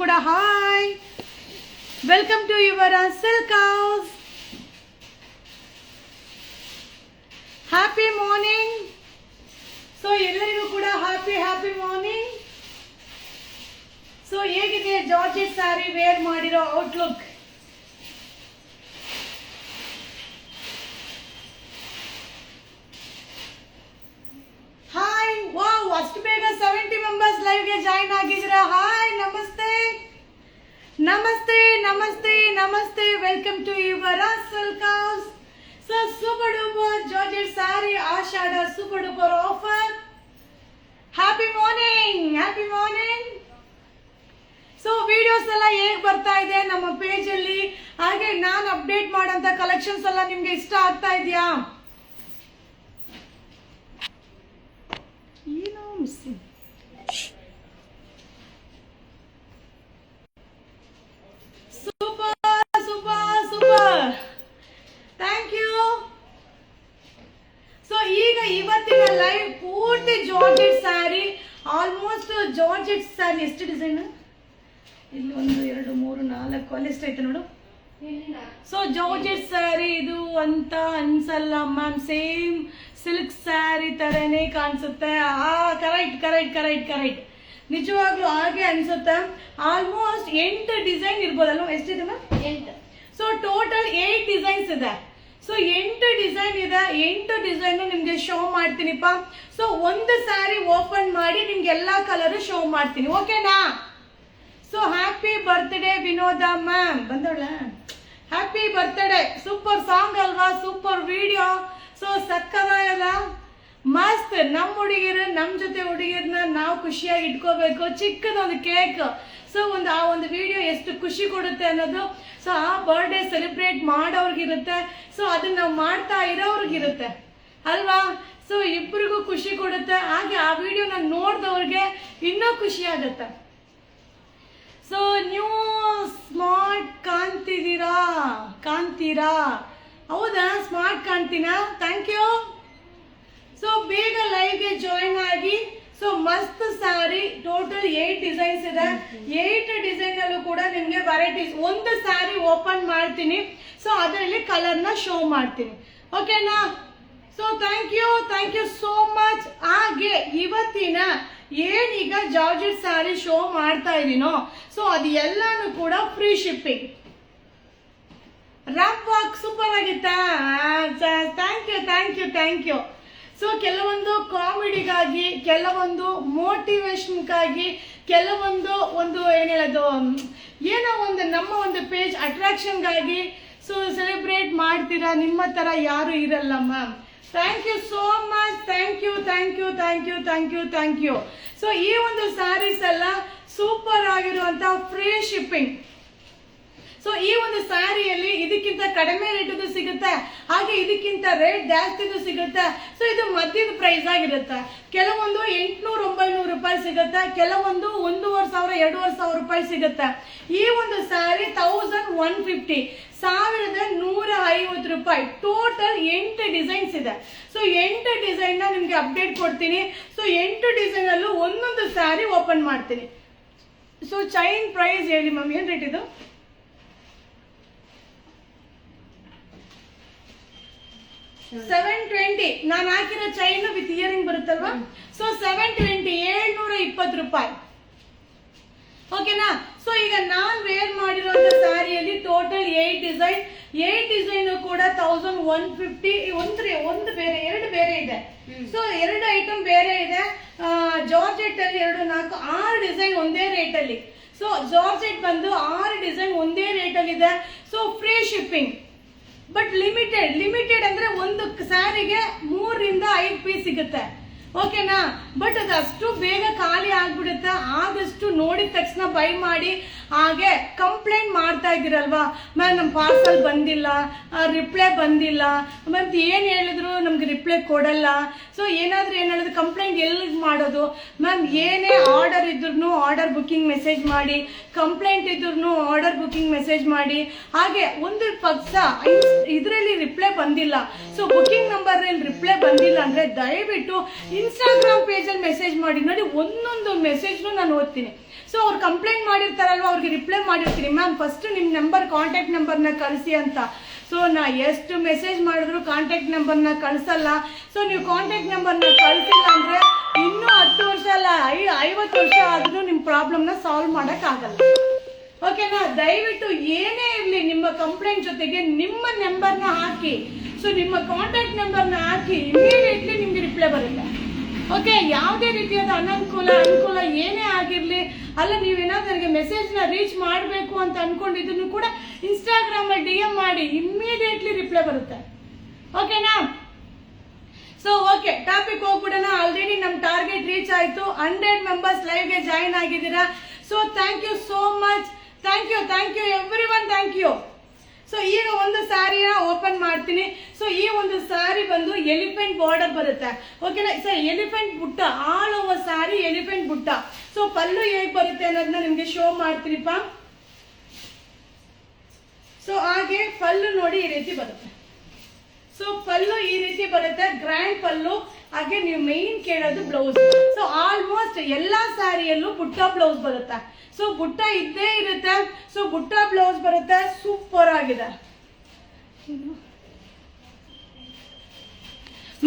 ಕೂಡ hi, welcome to your silk house. Happy morning. So ಎಲ್ಲರಿಗೂ ಕೂಡ ಹ್ಯಾಪಿ ಮಾರ್ನಿಂಗ್. ಸೊ ಹೇಗಿದೆ ಜಾರ್ಜೆಟ್ ಸ್ಯಾರಿ ವೇರ್ ಮಾಡಿರೋ ಔಟ್ಲುಕ್? ಹಾಯ್, ವಾವ್, ಅಷ್ಟು ಬೇಗ 70 ಮೆಂಬರ್ಸ್ ಲೈವ್ಗೆ ಜಾಯಿನ್ ಆಗಿದ್ದೀರಾ. ಹಾಯ್, ನಮಸ್ತೆ ನಮಸ್ತೆ ನಮಸ್ತೆ ನಮಸ್ತೆ, welcome to your silk house. So super duper georgette saree Ashadha super duper offer. Happy morning, happy morning. So videos ಎಲ್ಲ ಹೇಗೆ ಬರ್ತಾ ಇದೆ ನಮ್ಮ ಪೇಜ್ ಅಲ್ಲಿ, ಹಾಗೆ ನಾನು ಅಪ್ಡೇಟ್ ಮಾಡೋಂಥ ಕಲೆಕ್ಷನ್ಸ್ ಎಲ್ಲ ನಿಮ್ಗೆ ಇಷ್ಟ ಆಗ್ತಾ ಇದೆಯಾ? ಏನೋ missing. Super super super, thank you. So ಈಗ ಇವತ್ತಿನ ಲೈವ್ ಪೂರ್ತಿ georgette saree, almost georgette saree. ಎಷ್ಟು ಡಿಸೈನ್ ಇಲ್ಲಿ? 1 2 3 4 ಅಲ್ಲಿ ಎಷ್ಟೈತೆ ನೋಡು. ಸೊ ಜಾರ್ಜೆಟ್ ಸ್ಯಾರಿ ಇದು ಅಂತ ಅನ್ಸಲ್ಲ ಮ್ಯಾಮ್, ಸೇಮ್ ಸಿಲ್ಕ್ ಸ್ಯಾರಿ ತರನೇ ಕಾಣಿಸುತ್ತೆ. ಕರೆಕ್ಟ್ ಕರೆಕ್ಟ್ ಕರೆಕ್ಟ್ ಕರೆಕ್ಟ್, ನಿಜವಾಗ್ಲೂ ಹಾಗೆ ಅನ್ಸುತ್ತೆ. ಆಲ್ಮೋಸ್ಟ್ 8 ಡಿಸೈನ್ ಇರ್ಬೋದಲ್ವ? ಎಷ್ಟಿದೆ ಮ್ಯಾಮ್? 8. ಸೊ ಟೋಟಲ್ 8 ಡಿಸೈನ್ಸ್ ಇದೆ. ಸೊ 8 ಡಿಸೈನ್ ಇದೆ. 8 ಡಿಸೈನ್ ನಿಮ್ಗೆ ಶೋ ಮಾಡ್ತೀನಿಪ್ಪ. ಸೊ ಒಂದು ಸ್ಯಾರಿ ಓಪನ್ ಮಾಡಿ ನಿಮ್ಗೆ ಎಲ್ಲಾ ಕಲರ್ ಶೋ ಮಾಡ್ತೀನಿ, ಓಕೆನಾ? So happy birthday Vinoda ma'am ಬಂದೋಳ. Happy birthday. ಸೂಪರ್ ಸಾಂಗ್ ಅಲ್ವಾ, ಸೂಪರ್ ವಿಡಿಯೋ. ಸೊ ಸಕ್ಕದಾಗಲ್ಲ, ಮಸ್ತ್. ನಮ್ಮ ಹುಡುಗಿರು, ನಮ್ಮ ಜೊತೆ ಹುಡುಗಿರನ್ನ ನಾವು ಖುಷಿಯಾಗಿ ಇಟ್ಕೋಬೇಕು. ಚಿಕ್ಕದೊಂದು ಕೇಕ್. ಸೊ ಆ ಒಂದು ವಿಡಿಯೋ ಎಷ್ಟು ಖುಷಿ ಕೊಡುತ್ತೆ ಅನ್ನೋದು. ಸೊ ಆ ಬರ್ಡೇ ಸೆಲೆಬ್ರೇಟ್ ಮಾಡೋರ್ಗಿರುತ್ತೆ, ಸೊ ಅದನ್ನ ನಾವು ಮಾಡ್ತಾ ಇರೋರ್ಗಿರುತ್ತೆ ಅಲ್ವಾ? ಸೊ ಇಬ್ಬರಿಗೂ ಖುಷಿ ಕೊಡುತ್ತೆ. ಹಾಗೆ ಆ ವಿಡಿಯೋನ ನೋಡಿದವ್ರಿಗೆ ಇನ್ನೂ ಖುಷಿ ಆಗುತ್ತೆ. ಸೊ ನ್ಯೂ ಸ್ಮಾರ್ಟ್ ಕಾಣ್ತೀರಾ? ಹೌದಾ, ಸ್ಮಾರ್ಟ್ ಕಾಣ್ತೀನಾ? Thank you. ಸೊ ಬೇಗ ಲೈವ್ಗೆ ಜಾಯಿನ್ ಆಗಿ. ಸೊ ಮಸ್ತ್ ಸ್ಯಾರಿ, ಟೋಟಲ್ 8 ಡಿಸೈನ್ಸ್ ಇದೆ. 8 ಡಿಸೈನ್ ಅಲ್ಲೂ ಕೂಡ ನಿಮ್ಗೆ ವೆರೈಟೀಸ್. ಒಂದು ಸ್ಯಾರಿ ಓಪನ್ ಮಾಡ್ತೀನಿ, ಸೊ ಅದರಲ್ಲಿ ಕಲರ್ನ ಶೋ ಮಾಡ್ತೀನಿ, ಓಕೆನಾ? So thank you so much. ಹಾಗೆ ಇವತ್ತಿನ ಏನೀಗ ಜಾರ್ಜೆಟ್ ಸ್ಯಾರಿ ಶೋ ಮಾಡ್ತಾ ಇದೀನೋ, ಸೊ ಅದು ಎಲ್ಲಾನು ಕೂಡ free shipping. Rap walk super ಆಗಿತ್ತಾ? Thank you. ಸೊ ಕೆಲವೊಂದು ಕಾಮಿಡಿಗಾಗಿ, ಕೆಲವೊಂದು ಮೋಟಿವೇಶನ್ಗಾಗಿ, ಕೆಲವೊಂದು ಏನ್ ಹೇಳೋದು, ಏನೋ ಒಂದು ನಮ್ಮ ಒಂದು ಪೇಜ್ ಅಟ್ರಾಕ್ಷನ್ಗಾಗಿ ಸೊ ಸೆಲೆಬ್ರೇಟ್ ಮಾಡ್ತೀರಾ. ನಿಮ್ಮ ತರ ಯಾರು ಇರಲ್ಲ ma'am. Thank you so much. Thank you. So ಈ ಒಂದು ಸ್ಯಾರೀಸ್ ಎಲ್ಲ ಸೂಪರ್ ಆಗಿರುವಂತ ಫ್ರೀ ಶಿಪ್ಪಿಂಗ್. ಸೊ ಈ ಒಂದು ಸ್ಯಾರಿಯಲ್ಲಿ ಇದಕ್ಕಿಂತ ಕಡಿಮೆ ರೇಟದು ಸಿಗುತ್ತೆ, ಹಾಗೆ ಇದಕ್ಕಿಂತ ರೇಟ್ ಜಾಸ್ತಿದು ಸಿಗುತ್ತೆ. ಸೊ ಇದು ಮಧ್ಯದ ಪ್ರೈಸ್ ಆಗಿರುತ್ತೆ. ಕೆಲವೊಂದು 800-900 ರೂಪಾಯಿ ಸಿಗುತ್ತೆ, ಕೆಲವೊಂದು 1,500-2,500 ರೂಪಾಯಿ ಸಿಗುತ್ತೆ. ಈ ಒಂದು ಸ್ಯಾರಿ 1150, 1150 ರೂಪಾಯಿ. ಟೋಟಲ್ 8 ಡಿಸೈನ್ಸ್ ಇದೆ. ಸೊ 8 ಡಿಸೈನ್ ನ ನಿಮ್ಗೆ ಅಪ್ಡೇಟ್ ಕೊಡ್ತೀನಿ. ಸೊ 8 ಡಿಸೈನ್ ಅಲ್ಲೂ ಒಂದೊಂದು ಸ್ಯಾರಿ ಓಪನ್ ಮಾಡ್ತೀನಿ. ಸೊ ಚೈನ್ ಪ್ರೈಸ್ ಹೇಳಿ ಮ್ಯಾಮ್, ಏನ್ ರೇಟ್ ಇದು? 720. ನಾನು ಹಾಕಿರೋ ಚೈನ್ ವಿತ್ ಇಯರಿಂಗ್ ಬರುತ್ತಲ್ವಾ? ಸೊ 720, 720 ರೂಪಾಯಿ, ಓಕೆನಾ? ಸೊ ಈಗ ನಾನ್ ವೇರ್ ಮಾಡಿರುವಂತ ಸ್ಯಾರಿಯಲ್ಲಿ ಟೋಟಲ್ 8 ಡಿಸೈನ್ ಕೂಡ 1150. ಒಂದು ಬೇರೆ, 2 ಬೇರೆ ಇದೆ. ಸೊ 2 ಐಟಮ್ ಬೇರೆ ಇದೆ. ಜಾರ್ಜೆಟ್ ಅಲ್ಲಿ 2, 4, 6 ಡಿಸೈನ್ ಒಂದೇ ರೇಟ್ ಅಲ್ಲಿ. ಸೊ ಜಾರ್ಜೆಟ್ ಬಂದು 6 ಡಿಸೈನ್ ಒಂದೇ ರೇಟ್ ಅಲ್ಲಿ ಇದೆ. So free shipping, but limited ಅಂದ್ರೆ ಒಂದು ಸ್ಯಾರಿಗೆ 3-5 ಪೀಸ್ ಸಿಗುತ್ತೆ, ಓಕೆನಾ? ಬಟ್ ಅದು ಅಷ್ಟು ಬೇಗ ಖಾಲಿ ಆಗ್ಬಿಡುತ್ತೆ. ಆದಷ್ಟು ನೋಡಿದ ತಕ್ಷಣ ಬೈ ಮಾಡಿ. ಹಾಗೆ ಕಂಪ್ಲೇಂಟ್ ಮಾಡ್ತಾ ಇದ್ದೀರಲ್ವಾ ಮ್ಯಾಮ್, ನಮ್ಮ ಪಾರ್ಸಲ್ ಬಂದಿಲ್ಲ, ರಿಪ್ಲೈ ಬಂದಿಲ್ಲ, ಮತ್ತೆ ಏನ್ ಹೇಳಿದ್ರು ನಮ್ಗೆ ರಿಪ್ಲೈ ಕೊಡಲ್ಲ. ಸೊ ಏನಾದ್ರೂ ಹೇಳಿದ್ರು ಕಂಪ್ಲೇಂಟ್ ಎಲ್ಲಿ ಮಾಡೋದು ಮ್ಯಾಮ್? ಏನೇ ಆರ್ಡರ್ ಇದ್ರು ಆರ್ಡರ್ ಬುಕಿಂಗ್ ಮೆಸೇಜ್ ಮಾಡಿ, ಕಂಪ್ಲೇಂಟ್ ಇದ್ರು ಆರ್ಡರ್ ಬುಕಿಂಗ್ ಮೆಸೇಜ್ ಮಾಡಿ. ಹಾಗೆ ಒಂದು ಪಕ್ಷ ಇದರಲ್ಲಿ ರಿಪ್ಲೈ ಬಂದಿಲ್ಲ, ಸೊ ಬುಕಿಂಗ್ ನಂಬರ್ ರಿಪ್ಲೈ ಬಂದಿಲ್ಲ ಅಂದ್ರೆ ದಯವಿಟ್ಟು ಇನ್ಸ್ಟಾಗ್ರಾಮ್ ಪೇಜ್ ಅಲ್ಲಿ ಮೆಸೇಜ್ ಮಾಡಿ. ನೋಡಿ, ಒಂದೊಂದು ಮೆಸೇಜ್ ನಾನು ಓದ್ತೀನಿ. ಸೊ ಅವ್ರು ಕಂಪ್ಲೇಂಟ್ ಮಾಡಿರ್ತಾರಲ್ವ, ಅವ್ರಿಗೆ ರಿಪ್ಲೈ ಮಾಡಿರ್ತೀನಿ, ಮ್ಯಾಮ್ ಫಸ್ಟ್ ನಿಮ್ಮ ನಂಬರ್ ಕಾಂಟ್ಯಾಕ್ಟ್ ನಂಬರ್ನ ಕಳಿಸಿ ಅಂತ. ಸೊ ನಾ ಎಷ್ಟು ಮೆಸೇಜ್ ಮಾಡಿದ್ರು ಕಾಂಟ್ಯಾಕ್ಟ್ ನಂಬರ್ನ ಕಳಿಸಲ್ಲ. ಸೊ ನೀವು ಕಾಂಟ್ಯಾಕ್ಟ್ ನಂಬರ್ನ ಕಳಿಸಿಲ್ಲ ಅಂದರೆ ಇನ್ನೂ 10 ವರ್ಷ ಅಲ್ಲ 50 ವರ್ಷ ಆದರೂ ನಿಮ್ಮ ಪ್ರಾಬ್ಲಮ್ನ ಸಾಲ್ವ್ ಮಾಡೋಕ್ಕಾಗಲ್ಲ. ಓಕೆನಾ? ದಯವಿಟ್ಟು ಏನೇ ಇರಲಿ ನಿಮ್ಮ ಕಂಪ್ಲೇಂಟ್ ಜೊತೆಗೆ ನಿಮ್ಮ ನಂಬರ್ನ ಹಾಕಿ. ಸೊ ನಿಮ್ಮ ಕಾಂಟ್ಯಾಕ್ಟ್ ನಂಬರ್ನ ಹಾಕಿ, ಇಮಿಡಿಯೇಟ್ಲಿ ನಿಮ್ಗೆ ರಿಪ್ಲೈ ಬರುತ್ತೆ. ಓಕೆ, ಯಾವುದೇ ರೀತಿಯಾದ ಅನುಕೂಲ ಏನೇ ಆಗಿರಲಿ, ಅಲ್ಲ ನೀವೇನಾದ್ರೂ ನನಗೆ ಮೆಸೇಜ್ನ ರೀಚ್ ಮಾಡಬೇಕು ಅಂತ ಅನ್ಕೊಂಡಿದ್ದನ್ನು ಕೂಡ ಇನ್ಸ್ಟಾಗ್ರಾಮಲ್ಲಿ DM ಮಾಡಿ, ಇಮ್ಮಿಡಿಯೇಟ್ಲಿ ರಿಪ್ಲೈ ಬರುತ್ತೆ. ಓಕೆನಾ? ಸೊ ಓಕೆ, ಟಾಪಿಕ್ ಹೋಗ್ಬಿಡೋಣ. ಆಲ್ರೆಡಿ ನಮ್ಮ ಟಾರ್ಗೆಟ್ ರೀಚ್ ಆಯಿತು. 100 ಮೆಂಬರ್ಸ್ ಲೈವ್ಗೆ ಜಾಯಿನ್ ಆಗಿದ್ದೀರಾ. So thank you so much. Thank you everyone, thank you. So ಈಗ ಒಂದು ಸ್ಯಾರಿನ ಓಪನ್ ಮಾಡ್ತೀನಿ. ಸೊ ಈ ಒಂದು ಸ್ಯಾರಿ ಬಂದು ಎಲಿಫೆಂಟ್ ಬಾರ್ಡರ್ ಬರುತ್ತೆ. ಓಕೆನಾ? ಸೊ ಎಲಿಫೆಂಟ್ ಬುಟ್ಟ, ಆಲ್ ಓವರ್ ಸ್ಯಾರಿ ಎಲಿಫೆಂಟ್ ಬುಟ್ಟ. ಸೊ ಪಲ್ಲು ಹೇಗೆ ಬರುತ್ತೆ ಅನ್ನೋದನ್ನ ನಿಮ್ಗೆ ಶೋ ಮಾಡ್ತೀನಿಪ್ಪ. ಸೊ ಹಾಗೆ ಪಲ್ಲು ನೋಡಿ ಈ ರೀತಿ ಬರುತ್ತೆ. ಸೊ ಪಲ್ಲು ಈ ರೀತಿ ಬರುತ್ತೆ, ಗ್ರ್ಯಾಂಡ್ ಪಲ್ಲು. ಹಾಗೆ ನೀವು ಮೇನ್ ಕೇಳೋದು ಬ್ಲೌಸ್. ಸೊ ಆಲ್ಮೋಸ್ಟ್ ಎಲ್ಲಾ ಸ್ಯಾರಿಯಲ್ಲೂ ಬುಟ್ಟ ಬ್ಲೌಸ್ ಬರುತ್ತೆ. ಸೊ ಬುಟ್ಟ ಇದ್ದೇ ಇರುತ್ತೆ. ಸೊ ಬುಟ್ಟ ಬ್ಲೌಸ್ ಬರುತ್ತೆ, ಸೂಪರ್ ಆಗಿದೆ.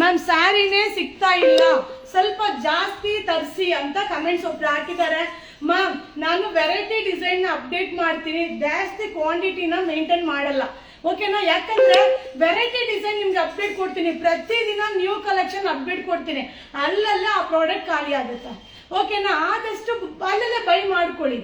ಮ್ಯಾಮ್ ಸ್ಯಾರಿನೇ ಸಿಗ್ತಾ ಇಲ್ಲ, ಸ್ವಲ್ಪ ಜಾಸ್ತಿ ತರಿಸಿ ಅಂತ ಕಮೆಂಟ್ಸ್ ಒಬ್ರು ಹಾಕಿದ್ದಾರೆ. ಮ್ಯಾಮ್ ನಾನು ವೆರೈಟಿ ಡಿಸೈನ್ ಅಪ್ಡೇಟ್ ಮಾಡ್ತೀನಿ, ಜಾಸ್ತಿ ಕ್ವಾಂಟಿಟಿನ ಮೇಂಟೈನ್ ಮಾಡಲ್ಲ. ಓಕೆನಾ? ಯಾಕಂದ್ರೆ ವೆರೈಟಿ ಡಿಸೈನ್ ನಿಮ್ಗೆ ಅಪ್ಡೇಟ್ ಕೊಡ್ತೀನಿ, ಪ್ರತಿದಿನ ನ್ಯೂ ಕಲೆಕ್ಷನ್ ಅಪ್ಡೇಟ್ ಕೊಡ್ತೀನಿ. ಅಲ್ಲಲ್ಲ ಆ ಪ್ರಾಡಕ್ಟ್ ಖಾಲಿ ಆಗುತ್ತೆ. ಓಕೆನಾ? ಆದಷ್ಟು ಅಲ್ಲಲ್ಲೇ ಬೈ ಮಾಡ್ಕೊಳ್ಳಿ.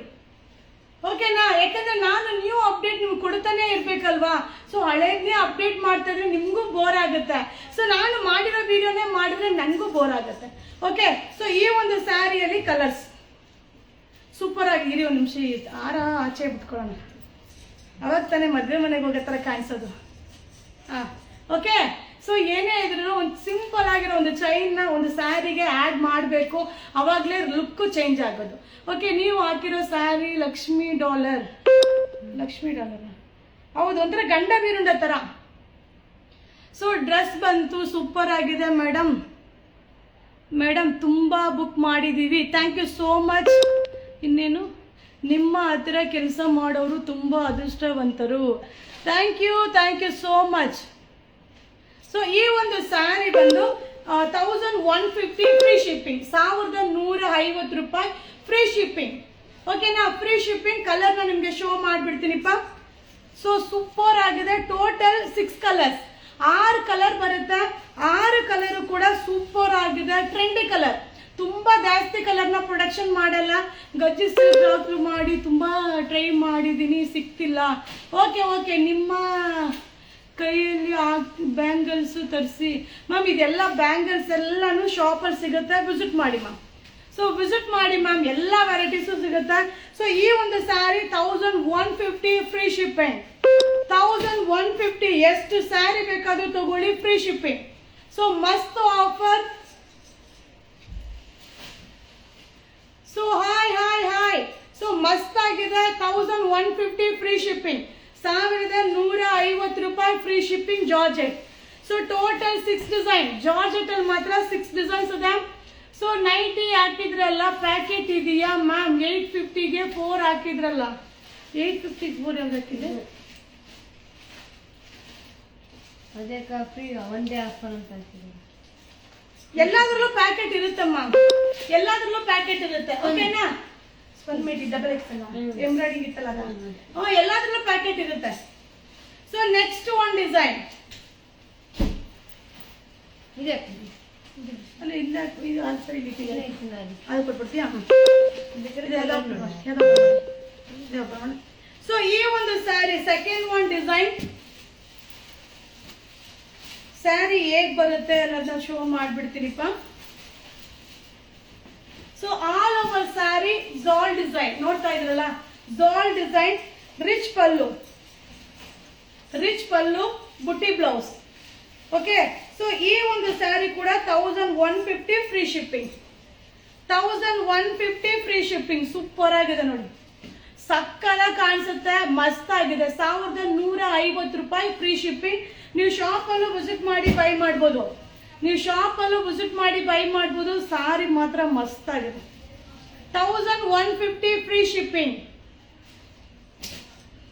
ಓಕೆನಾ? ಯಾಕಂದ್ರೆ ನಾನು ನ್ಯೂ ಅಪ್ಡೇಟ್ ನಿಮ್ಗೆ ಕೊಡ್ತಾನೆ ಇರ್ಬೇಕಲ್ವಾ. ಸೊ ಹಳೇದನ್ನೇ ಅಪ್ಡೇಟ್ ಮಾಡ್ತಾ ಇದ್ರೆ ನಿಮ್ಗೂ ಬೋರ್ ಆಗುತ್ತೆ. ಸೊ ನಾನು ಮಾಡಿರೋ ವಿಡಿಯೋನೇ ಮಾಡಿದ್ರೆ ನನಗೂ ಬೋರ್ ಆಗುತ್ತೆ. ಓಕೆ, ಸೊ ಈ ಒಂದು ಸ್ಯಾರಿಯಲ್ಲಿ ಕಲರ್ಸ್ ಸೂಪರ್ ಆಗಿರಿ. ಒಂದು ನಿಮಿಷ ಆಚೆ ಬಿಟ್ಕೊಳ್ಳೋಣ, ಅವಾಗ ತಾನೇ ಮದುವೆ ಮನೆಗೆ ಹೋಗೋ ಥರ ಕಾಣಿಸೋದು. ಓಕೆ, ಸೊ ಏನೇ ಇದ್ರೂ ಒಂದು ಸಿಂಪಲ್ ಆಗಿರೋ ಒಂದು ಚೈನ್ನ ಒಂದು ಸ್ಯಾರಿಗೆ ಆ್ಯಡ್ ಮಾಡಬೇಕು, ಅವಾಗಲೇ ಲುಕ್ಕು ಚೇಂಜ್ ಆಗೋದು. ಓಕೆ, ನೀವು ಹಾಕಿರೋ ಸ್ಯಾರಿ ಲಕ್ಷ್ಮಿ ಡಾಲರ್ ಹೌದು, ಒಂಥರ ಗಂಡ ಬೀರುಂಡ ಥರ. ಸೊ ಡ್ರೆಸ್ ಬಂತು, ಸೂಪರ್ ಆಗಿದೆ ಮೇಡಮ್ ತುಂಬ ಬುಕ್ ಮಾಡಿದ್ದೀವಿ. Thank you so much. ಇನ್ನೇನು, ನಿಮ್ಮ ಹತ್ತಿರ ಕೆಲಸ ಮಾಡೋರು ತುಂಬ ಅದೃಷ್ಟವಂತರು. Thank you so much. So ಈ ಒಂದು ಸ್ಯಾರಿ ಬಂದು 1150 ಫ್ರೀ ಶಿಪ್ಪಿಂಗ್, 1150 ರೂಪಾಯಿ ಫ್ರೀ ಶಿಪ್ಪಿಂಗ್. ಓಕೆನಾ? Free shipping. ಕಲರ್ನ ನಿಮಗೆ ಶೋ ಮಾಡಿಬಿಡ್ತೀನಿಪ್ಪ. ಸೊ ಸೂಪರ್ ಆಗಿದೆ. ಟೋಟಲ್ 6 ಕಲರ್ಸ್, 6 ಕಲರ್ ಬರುತ್ತೆ. 6 ಕಲರು ಕೂಡ ಸೂಪರ್ ಆಗಿದೆ. ಟ್ರೆಂಡಿ ಕಲರ್, ತುಂಬಾ ಜಾಸ್ತಿ ಕಲರ್ನ ಪ್ರೊಡಕ್ಷನ್ ಮಾಡಲ್ಲ. ಗಜ್ಜಿ ಸಿಲ್ಕ್ ಮಾಡಿ ತುಂಬಾ ಟ್ರೈ ಮಾಡಿದ್ದೀನಿ, ಸಿಕ್ತಿಲ್ಲ. ಓಕೆ, ನಿಮ್ಮ ಕೈಯಲ್ಲಿ ಬ್ಯಾಂಗಲ್ಸು ತರಿಸಿ. ಮ್ಯಾಮ್ ಇದೆಲ್ಲ ಬ್ಯಾಂಗಲ್ಸ್ ಎಲ್ಲಾನು ಶಾಪಲ್ಲಿ ಸಿಗುತ್ತೆ, ವಿಸಿಟ್ ಮಾಡಿ ಮ್ಯಾಮ್. ಸೊ ವಿಸಿಟ್ ಮಾಡಿ ಮ್ಯಾಮ್, ಎಲ್ಲ ವೆರೈಟೀಸು ಸಿಗುತ್ತೆ. ಸೊ ಈ ಒಂದು ಸ್ಯಾರಿ 1150 ಫ್ರೀ ಶಿಪ್ಪಿಂಗ್. 1150, ಎಷ್ಟು ಸ್ಯಾರಿ ಬೇಕಾದ್ರೂ ತಗೊಳ್ಳಿ, ಫ್ರೀ ಶಿಪ್ಪಿಂಗ್. ಸೊ ಮಸ್ತ್ ಆಫರ್. So hi. ಸೊ ಮಸ್ತ್ ಆಗಿದೆ. 1150 ಫ್ರೀ ಶಿಪ್ಪಿಂಗ್, 1150 ರೂಪಾಯಿ free shipping. Georgette. So total 6 design. Georgette ಅಲ್ಲಿ ಮಾತ್ರ 6 ಡಿಸೈನ್ಸ್ ಇದೆ. ಸೊ 90 ಹಾಕಿದ್ರಲ್ಲ, ಪ್ಯಾಕೆಟ್ ಇದೆಯಾ ಮ್ಯಾಮ್? 850ಗೆ 4 ಹಾಕಿದ್ರಲ್ಲ, 850 4 ಯಾವ್ದು ಹಾಕಿದೆ? ಅದಕ್ಕೆ ಫ್ರೀ ಒಂದೇ ಆಫರ್ ಅಂತ ಹಾಕಿದ್ರು. ಎಲ್ಲಾದ್ರಲ್ಲೂ ಪ್ಯಾಕೆಟ್ ಇರುತ್ತಮ್ಮ, ಎಲ್ಲಾದ್ರಲ್ಲೂ ಪ್ಯಾಕೆಟ್ ಇರುತ್ತೆ. ಓಕೆನಾ? ಸ್ಪನ್ಮೇಟಿ ಡಬಲ್ ಎಕ್ಸೆಲ್ ಎಂಬ್ರಾಯ್ಡಿಂಗ್ ಇತ್ತಲ್ಲ, ಎಲ್ಲಾದ್ರಲ್ಲೂ ಪ್ಯಾಕೆಟ್ ಇರುತ್ತೆ. ಸೊ ನೆಕ್ಸ್ಟ್ ಒನ್ ಡಿಸೈನ್ ಇದೆ ಅಲ್ಲ, ಇಲ್ಲ ಇದು ಆನ್ಸರ್ ಇಲ್ಲಿ ಅದು ಕೊಟ್ಬಿಡ್ತೀಯಾ? ಸೊ ಈ ಒಂದು sari second one design. Sari ಹೇಗ್ ಬರುತ್ತೆ ಅನ್ನೋದನ್ನ ಶೋ ಮಾಡ್ಬಿಡ್ತೀನಿಪ್ಪ. ಸೊ ಆಲ್ ಓವರ್ ಸ್ಯಾರಿ ಝಾಲ್ ಡಿಸೈನ್ ನೋಡ್ತಾ ಇದ್ರಲ್ಲ, ಝಾಲ್ ಡಿಸೈನ್. ರಿಚ್ ಪಲ್ಲು, ಬುಟ್ಟಿ ಬ್ಲೌಸ್. ಓಕೆ, ಸೊ ಈ ಒಂದು ಸ್ಯಾರಿ ಕೂಡ 1150 free shipping. 1150 free shipping. Super ಆಗಿದೆ ನೋಡಿ, ಸಕ್ಕಲ ಕಾಣಿಸುತ್ತೆ, ಮಸ್ತ್ ಆಗಿದೆ. 1150 ರೂಪಾಯಿ ಫ್ರೀ ಶಿಪ್ಪಿಂಗ್. ನೀವು ಶಾಪಲ್ಲೂ ವಿಸಿಟ್ ಮಾಡಿ ಬೈ ಮಾಡ್ಬೋದು. ಸಾರಿ ಮಾತ್ರ ಮಸ್ತ್ ಆಗಿದೆ. 1150 ಫ್ರೀ ಶಿಪ್ಪಿಂಗ್.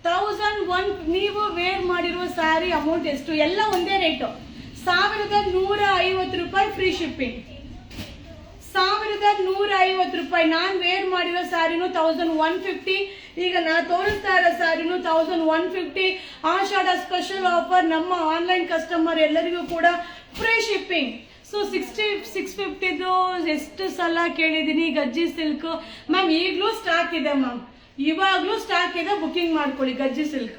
1001 ನೀವು ವೇರ್ ಮಾಡಿರುವ ಸ್ಯಾರಿ ಅಮೌಂಟ್ ಎಷ್ಟು? ಎಲ್ಲ ಒಂದೇ ರೇಟು, 1150 ರೂಪಾಯಿ ಫ್ರೀ ಶಿಪ್ಪಿಂಗ್. 1150 ರೂಪಾಯಿ. ನಾನು ವೇರ್ ಮಾಡಿರೋ ಸ್ಯಾರಿನೂ 1150. ಈಗ ನಾ ತೋರಿಸ್ತಾ ಇರೋ ಸ್ಯಾರಿನೂ 1150. ಆಷಾಢ ಸ್ಪೆಷಲ್ ಆಫರ್ ನಮ್ಮ ಆನ್ಲೈನ್ ಕಸ್ಟಮರ್ ಎಲ್ಲರಿಗೂ ಕೂಡ ಫ್ರೀ ಶಿಪ್ಪಿಂಗ್. ಸೊ 650 ಎಷ್ಟು ಸಲ ಕೇಳಿದ್ದೀನಿ ಗಜ್ಜಿ ಸಿಲ್ಕ್ ಮ್ಯಾಮ್. ಈಗಲೂ ಸ್ಟಾಕ್ ಇದೆ ಮ್ಯಾಮ್, ಇವಾಗಲೂ ಸ್ಟಾಕ್ ಇದೆ, ಬುಕಿಂಗ್ ಮಾಡ್ಕೊಳ್ಳಿ ಗಜ್ಜಿ ಸಿಲ್ಕ್.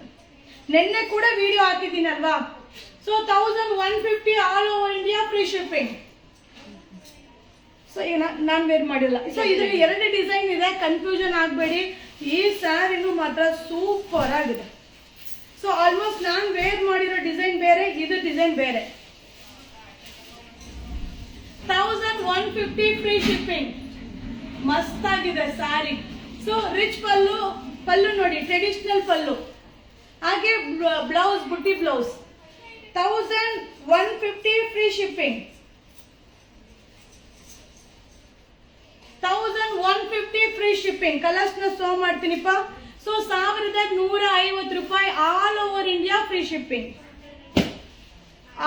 ನಿನ್ನೆ ಕೂಡ ವಿಡಿಯೋ ಹಾಕಿದ್ದೀನಲ್ವಾ. So 1150 all over India free shipping. So ಈಗ ನಾನು ವೇರ್ ಮಾಡಿಲ್ಲ. ಸೊ ಇದರಲ್ಲಿ 2 ಡಿಸೈನ್ ಇದೆ, ಕನ್ಫ್ಯೂಷನ್ ಆಗಬೇಡಿ. ಈ ಸ್ಯಾರಿನೂ ಮಾತ್ರ ಸೂಪರ್ ಆಗಿದೆ. ಸೊ ಆಲ್ಮೋಸ್ಟ್ ನಾನು ವೇರ್ ಮಾಡಿರೋ ಡಿಸೈನ್ ಬೇರೆ, ಇದು ಡಿಸೈನ್ ಬೇರೆ. 1150 ಫ್ರೀ ಶಿಪ್ಪಿಂಗ್. ಮಸ್ತ್ ಆಗಿದೆ ಸ್ಯಾರಿ. ಸೊ ರಿಚ್ ಪಲ್ಲು ನೋಡಿ, ಟ್ರೆಡಿಷನಲ್ ಪಲ್ಲು, ಹಾಗೆ ಬ್ಲೌಸ್ ಬುಟ್ಟಿ blouse. 1150 free shipping. 1150 free shipping. Colours ನ ಶೋ ಮಾಡ್ತೀನಿಪ್ಪ. ಸೊ 1150 ರೂಪಾಯಿ all over India free shipping.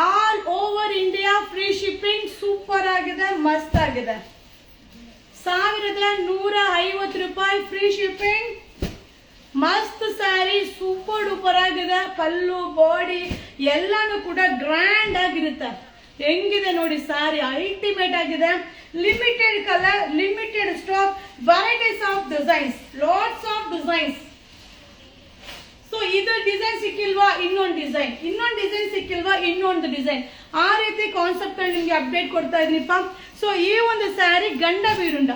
All over India free shipping. Super ಆಗಿದೆ, ಮಸ್ತ್ ಆಗಿದೆ. 1150 ರೂಪಾಯಿ ಫ್ರೀ ಶಿಪ್ಪಿಂಗ್. ಮಸ್ತ್ ಸ್ಯಾರಿ, ಸೂಪರ್ ಡೂಪರ್ ಆಗಿದೆ. ಪಲ್ಲು ಬಾಡಿ ಎಲ್ಲಾನು ಕೂಡ ಗ್ರ್ಯಾಂಡ್ ಆಗಿರುತ್ತೆ. ಹೆಂಗಿದೆ ನೋಡಿ ಸ್ಯಾರಿ, ಅಲ್ಟಿಮೇಟ್ ಆಗಿದೆ. Limited colour, limited stock, varieties of designs, lots of designs. So ಇದು ಡಿಸೈನ್ ಸಿಕ್ಕಿಲ್ವಾ ಇನ್ನೊಂದು ಡಿಸೈನ್, ಇನ್ನೊಂದು ಡಿಸೈನ್ ಸಿಕ್ಕಿಲ್ವಾ ಇನ್ನೊಂದು ಡಿಸೈನ್. ಆ ರೀತಿ ಕಾನ್ಸೆಪ್ಟ್ ಅಲ್ಲಿ ನಿಮ್ಗೆ ಅಪ್ಡೇಟ್ ಕೊಡ್ತಾ ಇದೀನಿಪ್ಪ. ಸೊ ಈ ಒಂದು ಸ್ಯಾರಿ ಗಂಡ ಬೀರುಂಡ.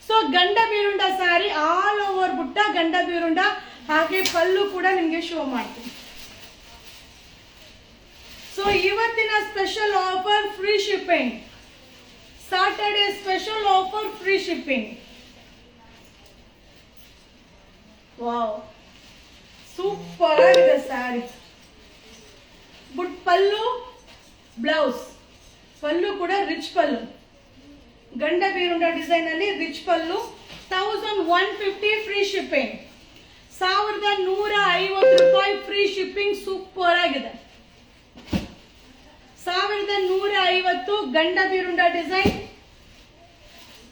ಸೊ ಗಂಡ ಬೀರುಂಡ ಸ್ಯಾರಿ, ಆಲ್ ಓವರ್ ಬುಟ್ಟ ಗಂಡ ಬೀರುಂಡ, ಹಾಗೆ ಪಲ್ಲು ಕೂಡ ನಿಮ್ಗೆ ಶೋ ಮಾಡ್ತೀನಿ. ಸೊ ಇವತ್ತಿನ special offer free shipping. Saturday special offer free shipping. Wow, super ಆಗಿದೆ ಸ್ಯಾರಿ. ಬುಟ್ ಪಲ್ಲು ಬ್ಲೌಸ್, ಪಲ್ಲು ಕೂಡ ರಿಚ್ ಪಲ್ಲು, ಗಂಡ ಬೀರುಂಡ ಡಿಸೈನ್ ಅಲ್ಲಿ ರಿಚ್ ಪಲ್ಲು. 1150 ಫ್ರೀ ಶಿಪ್ಪಿಂಗ್. 1150 ರೂಪಾಯಿ ಫ್ರೀ ಶಿಪ್ಪಿಂಗ್. ಸೂಪರ್ ಆಗಿದೆ. 1150 ಗಂಡ ಬೀರುಂಡ ಡಿಸೈನ್.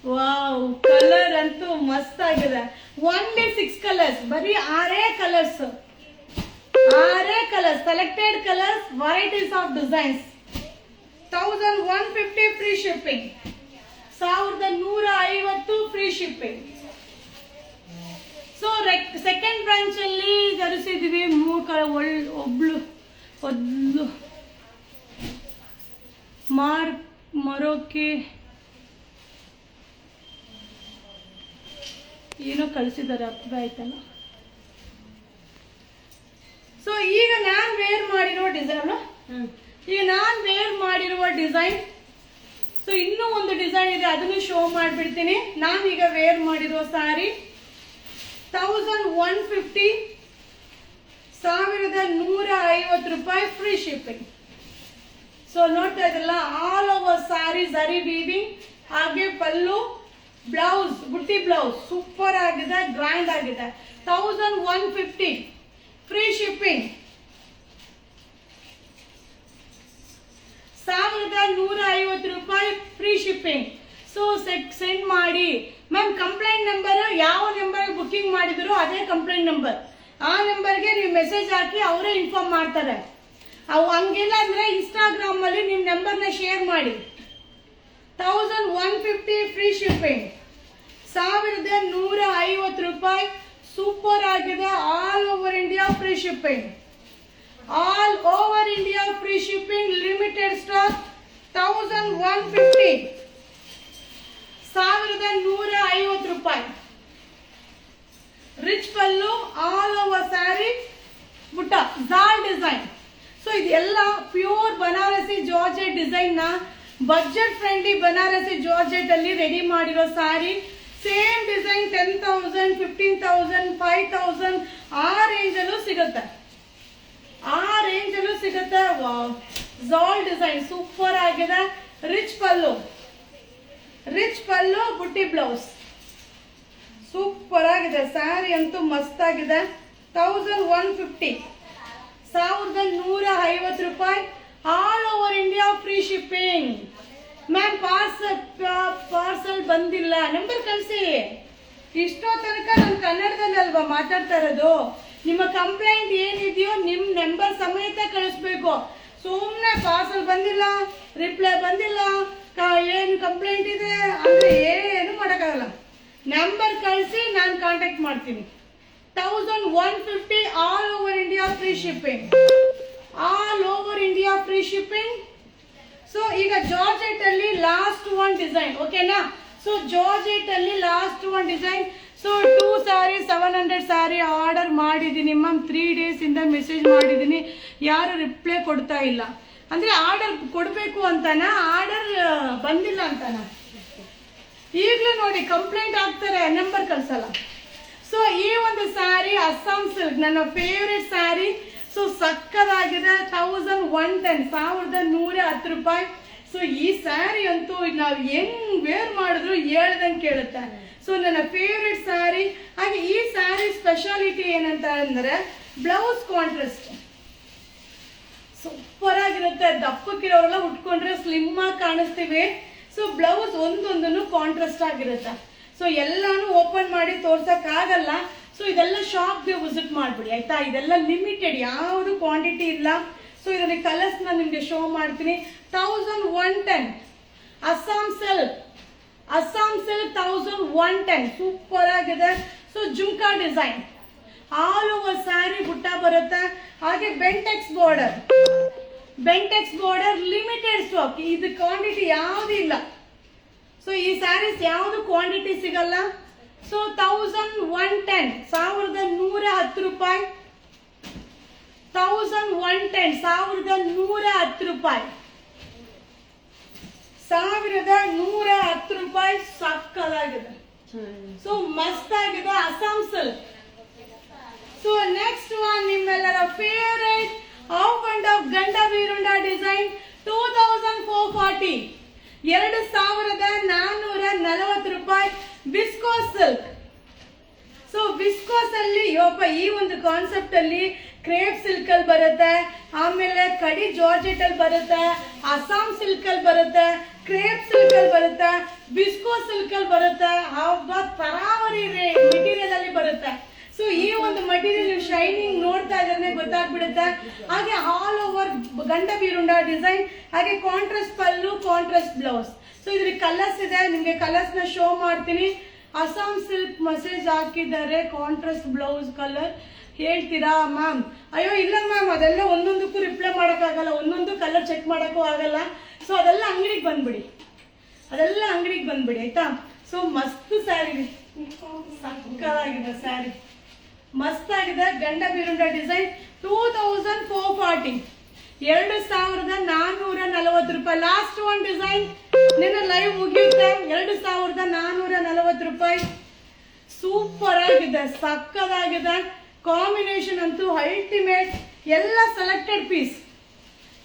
ವಾವ್, ಕಲರ್ ಅಂತೂ ಮಸ್ತ್ ಆಗಿದೆ. ಒನ್ಲಿ 6 ಕಲರ್ಸ್, ಬರೀ 6 colours, 6 colours, selected colours, varieties of designs. 1150 free shipping. 1150 free shipping. So second branch ಅಲ್ಲಿ ತರಿಸಿದ್ವಿ 3 ಕಲರ್. ಒಬ್ಳು ಮರೋಕೆ ಏನೋ ಕಳಿಸಿದ್ದಾರೆ, ಅರ್ಥ ಆಯ್ತಲ್ಲ. ಸೊ ಈಗ ನಾನು ವೇರ್ ಮಾಡಿರುವ ಡಿಸೈನ್, ಸೊ ಇನ್ನೂ ಒಂದು ಡಿಸೈನ್ ಇದೆ, ಅದನ್ನು ಶೋ ಮಾಡಿಬಿಡ್ತೀನಿ. ನಾನೀಗ ವೇರ್ ಮಾಡಿರುವ ಸ್ಯಾರಿ 1150, 1150 ರೂಪಾಯಿ ಫ್ರೀ ಶಿಪ್ಪಿಂಗ್. ಸೊ ನೋಡ್ತಾ ಇದ್ರಲ್ಲ, ಆಲ್ ಓವರ್ ಸ್ಯಾರಿ ಜರಿ ವೀವಿಂಗ್, ಹಾಗೆ ಪಲ್ಲು, ಬ್ಲೌಸ್ ಬುಟ್ಟಿ ಬ್ಲೌಸ್, ಸೂಪರ್ ಆಗಿದೆ, ಗ್ರ್ಯಾಂಡ್ ಆಗಿದೆ. 1150 ಫ್ರೀ ಶಿಪ್ಪಿಂಗ್. 1150 ರೂಪಾಯಿ ಫ್ರೀ ಶಿಪ್ಪಿಂಗ್. ಸೊ ಸೆಂಡ್ ಮಾಡಿ ಮ್ಯಾಮ್. ಕಂಪ್ಲೇಂಟ್ ನಂಬರ್ ಯಾವ ನಂಬರ್ ಬುಕಿಂಗ್ ಮಾಡಿದ್ರು ಅದೇ ಕಂಪ್ಲೇಂಟ್ ನಂಬರ್. ಆ ನಂಬರ್ಗೆ ನೀವು ಮೆಸೇಜ್ ಹಾಕಿ ಅವರೇ ಇನ್ಫಾರ್ಮ್ ಮಾಡ್ತಾರೆ. ಅವು ಹಂಗಿಲ್ಲ ಅಂದ್ರೆ ಇನ್ಸ್ಟಾಗ್ರಾಮ್ ಅಲ್ಲಿ ನಿಮ್ಮ ನಂಬರ್ನ ಶೇರ್ ಮಾಡಿ. 1150 ಫ್ರೀ ಶಿಪ್ಪಿಂಗ್. 1150 ರೂಪಾಯಿ. ಸೂಪರ್ ಆಗಿದೆ. All over India free shipping. All over India free shipping. Limited stock. 1150, 1150 ರೂಪಾಯಿ. ರಿಚ್ ಪಲ್ಲು, ಆಲ್ ಓವರ್ ಸ್ಯಾರಿ, ಬುಟ್ಟ ಜಾಲ್ ಡಿಸೈನ್. ಸೊ ಇದೆಲ್ಲ ಪ್ಯೂರ್ ಬನಾರಸಿ ಜಾರ್ಜೆಟ್ ಡಿಸೈನ್ ನ ಬಜೆಟ್ ಫ್ರೆಂಡ್ಲಿ ಬನಾರಸಿ ಜಾರ್ಜೆಟ್ ಅಲ್ಲಿ ರೆಡಿ ಮಾಡಿರೋ ಸ್ಯಾರಿ. ಸೇಮ್ ಡಿಸೈನ್ 10,000, 15,000, 5,000 ಆ ರೇಂಜ್ ಅಲ್ಲೂ ಸಿಗುತ್ತೆ. ವಾವ್, ಜಾಲ್ ಡಿಸೈನ್ ಸೂಪರ್ ಆಗಿದೆ. ರಿಚ್ ಪಲ್ಲು, ಬುಟ್ಟಿ ಬ್ಲೌಸ್. ಸೂಪರ್ ಆಗಿದೆ ಸ್ಯಾರಿ ಅಂತೂ ಮಸ್ತ್ ಆಗಿದೆ. 1150 1150 ರೂಪಾಯಿ. All over India free shipping. Ma'am parcel ಬಂದಿಲ್ಲ, ನಂಬರ್ ಕಳಿಸಿ. ಇಷ್ಟೋ ತನಕ ನಾನು ಕನ್ನಡದಲ್ಲಿ ಅಲ್ವಾ ಮಾತಾಡ್ತಾ ಇರೋದು. ನಿಮ್ಮ ಕಂಪ್ಲೇಂಟ್ ಏನಿದೆಯೋ ನಿಮ್ಮ ನಂಬರ್ ಸಮೇತ ಕಳಿಸ್ಬೇಕು. ಸುಮ್ಮನೆ ಪಾರ್ಸಲ್ ಬಂದಿಲ್ಲ, ರಿಪ್ಲೈ ಬಂದಿಲ್ಲ, ಏನು ಕಂಪ್ಲೇಂಟ್ ಇದೆ ಅಂದ್ರೆ ಏನು ಮಾಡೋಕ್ಕಾಗಲ್ಲ. ನಂಬರ್ ಕಳಿಸಿ ನಾನು ಕಾಂಟ್ಯಾಕ್ಟ್ ಮಾಡ್ತೀನಿ. 1150 all over India free shipping. All over India free shipping. So ಈಗ ಜಾರ್ಜೆಟ್ ಅಲ್ಲಿ ಲಾಸ್ಟ್ ಒನ್ ಡಿಸೈನ್, ಓಕೆನಾ? ಸೊ ಜಾರ್ಜೆಟ್ ಅಲ್ಲಿ last one design. So 2 sari 700 sari order ಮಾಡಿದ್ದೀನಿ ಮ್ಯಾಮ್. 3 days ಇಂದ ಮೆಸೇಜ್ ಮಾಡಿದ್ದೀನಿ, ಯಾರು ರಿಪ್ಲೈ ಕೊಡ್ತಾ ಇಲ್ಲ. ಅಂದ್ರೆ ಆರ್ಡರ್ ಕೊಡಬೇಕು ಅಂತಾನ, ಆರ್ಡರ್ ಬಂದಿಲ್ಲ ಅಂತಾನ. ಈಗಲೂ ನೋಡಿ ಕಂಪ್ಲೇಂಟ್ ಆಗ್ತಾರೆ, ನಂಬರ್ ಕಳ್ಸಲ್ಲ. ಸೊ ಈ ಒಂದು ಸ್ಯಾರಿ ಅಸ್ಸಾಂ ಸಿಲ್ಕ್ ನನ್ನ ಫೇವ್ರೆಟ್ ಸ್ಯಾರಿ. ಸೊ ಸಕ್ಕದಾಗಿದೆ. 1110 1110 ರೂಪಾಯಿ. ಸೊ ಈ ಸ್ಯಾರಿ ಅಂತೂ ನಾವು ಹೆಂಗ್ ವೇರ್ ಮಾಡಿದ್ರು ಹೇಳ್ದಂಗೆ ಕೇಳುತ್ತೆ. ಸೊ ನನ್ನ ಫೇವ್ರೆಟ್ ಸ್ಯಾರಿ. ಹಾಗೆ ಈ ಸ್ಯಾರಿ ಸ್ಪೆಷಾಲಿಟಿ ಏನಂತ ಅಂದ್ರೆ ಬ್ಲೌಸ್ ಕಾಂಟ್ರಾಸ್ಟ್ ಸೂಪರ್ ಆಗಿರುತ್ತೆ. ದಪ್ಪಕ್ಕಿರೋರೆಲ್ಲ ಉಟ್ಕೊಂಡ್ರೆ ಸ್ಲಿಮ್ ಆಗಿ ಕಾಣಿಸ್ತೀವಿ. ಸೊ ಬ್ಲೌಸ್ ಒಂದೊಂದನ್ನು ಕಾಂಟ್ರಾಸ್ಟ್ ಆಗಿರುತ್ತೆ. ಸೊ ಎಲ್ಲಾನು ಓಪನ್ ಮಾಡಿ ತೋರ್ಸಕ್ ಆಗಲ್ಲ. ಸೊ ಇದೆಲ್ಲ ಶಾಪ್ಗೆ ವಿಸಿಟ್ ಮಾಡ್ಬಿಡಿ ಆಯ್ತಾ. ಇದೆಲ್ಲ ಲಿಮಿಟೆಡ್, ಯಾವುದು ಕ್ವಾಂಟಿಟಿ ಇಲ್ಲ. ಸೊ ಇದರಲ್ಲಿ ಕಲರ್ಸ್ ನಾನು ನಿಮ್ಗೆ ಶೋ ಮಾಡ್ತೀನಿ. 1110 ಅಸ್ಸಾಂ ಸಿಲ್ಕ್ 1110 ಸೂಪರ್ ಆಗಿದೆ. So jhumka design all over sari ಬುಟ್ಟ ಬರುತ್ತೆ. ಹಾಗೆ ಬೆಂಟೆಕ್ಸ್ ಬಾರ್ಡರ್ ಲಿಮಿಟೆಡ್ ಸ್ಟಾಕ್. ಇದು ಕ್ವಾಂಟಿಟಿ ಯಾವ್ದು ಇಲ್ಲ. ಸೊ ಈ ಸ್ಯಾರೀಸ್ ಯಾವ್ದು ಕ್ವಾಂಟಿಟಿ ಸಿಗಲ್ಲ. ಸೊ 1110 1110 ರೂಪಾಯಿ. 1110 1110 ರೂಪಾಯಿ. 1110 ರೂಪಾಯಿ. ಸಕ್ಕದಾಗಿದೆ. ಸೊ ಮಸ್ತ್ ಆಗಿದೆ Assam silk. So next one ನಿಮ್ಮೆಲ್ಲರ ಫೇವರೇಟ್ ಆಫ್ ಅಂಡ್ ಆಫ್ ಗಂಡ ಬೀರುಂಡ ಡಿಸೈನ್ 2440 2440 ರೂಪಾಯಿ. Viscose silk. ಸೊ ವಿಸ್ಕೋಸ್ ಅಲ್ಲಿ ಈ ಒಂದು ಕಾನ್ಸೆಪ್ಟ್ ಅಲ್ಲಿ ಕ್ರೇಪ್ ಸಿಲ್ಕ್ ಅಲ್ಲಿ ಬರುತ್ತೆ, ಆಮೇಲೆ ಕಡಿ ಜಾರ್ಜೆಟ್ ಅಲ್ಲಿ ಬರುತ್ತೆ, ಅಸ್ಸಾಂ ಸಿಲ್ಕ್ ಅಲ್ಲಿ ಬರುತ್ತೆ, ಕ್ರೇಪ್ ಸಿಲ್ಕ್ ಅಲ್ಲಿ ಬರುತ್ತೆ, ವಿಸ್ಕೋಸ್ ಸಿಲ್ಕ್ ಅಲ್ಲಿ ಬರುತ್ತೆ, ತರಾವರಿ ಮೆಟೀರಿಯಲ್ ಅಲ್ಲಿ ಬರುತ್ತೆ. ಸೊ ಈ ಒಂದು ಮಟೀರಿಯಲ್ ಶೈನಿಂಗ್ ನೋಡ್ತಾ ಇದ್ರೆ ಗೊತ್ತಾಗ್ಬಿಡುತ್ತೆ. ಹಾಗೆ ಆಲ್ ಓವರ್ ಗಂಡ ಬೀರುಂಡ ಡಿಸೈನ್. ಹಾಗೆ ಕಾಂಟ್ರಾಸ್ಟ್ ಪಲ್ಲು, ಕಾಂಟ್ರಾಸ್ಟ್ ಬ್ಲೌಸ್. ಸೊ ಇದ್ರಿಗೆ ಕಲರ್ಸ್ ಇದೆ, ನಿಮ್ಗೆ ಕಲರ್ಸ್ ನ ಶೋ ಮಾಡ್ತೀನಿ. ಅಸ್ಸಾಂ ಸಿಲ್ಕ್ ಮೆಸೇಜ್ ಹಾಕಿದ್ದಾರೆ, ಕಾಂಟ್ರಾಸ್ಟ್ ಬ್ಲೌಸ್ ಕಲರ್ ಹೇಳ್ತೀರಾ ಮ್ಯಾಮ್? ಅಯ್ಯೋ ಇಲ್ಲ ಮ್ಯಾಮ್, ಅದೆಲ್ಲ ಒಂದೊಂದಕ್ಕೂ ರಿಪ್ಲೈ ಮಾಡೋಕ್ಕಾಗಲ್ಲ, ಒಂದೊಂದು ಕಲರ್ ಚೆಕ್ ಮಾಡೋಕ್ಕೂ ಆಗಲ್ಲ. ಸೊ ಅದೆಲ್ಲ ಅಂಗಡಿಗೆ ಬಂದ್ಬಿಡಿ ಆಯ್ತಾ. ಸೊ ಮಸ್ತ್ ಸ್ಯಾರಿ, ಸಕ್ಕದಾಗಿದೆ ಸ್ಯಾರಿ, ಮಸ್ತ್ ಆಗಿದೆ. ಗಂಡ ಬೀರುಂಡ ಡಿಸೈನ್ 2440 2440 ರೂಪಾಯಿ. ಲಾಸ್ಟ್ ಒನ್ ಡಿಸೈನ್, ನಿನ್ನ ಲೈವ್ ಮುಗಿಯುತ್ತೆ. 2440 ರೂಪಾಯಿ. ಸೂಪರ್ ಆಗಿದೆ, ಸಕ್ಕದಾಗಿದೆ. ಕಾಂಬಿನೇಷನ್ ಅಂತೂ ಅಲ್ಟಿಮೇಟ್. ಎಲ್ಲ ಸೆಲೆಕ್ಟೆಡ್ ಪೀಸ್,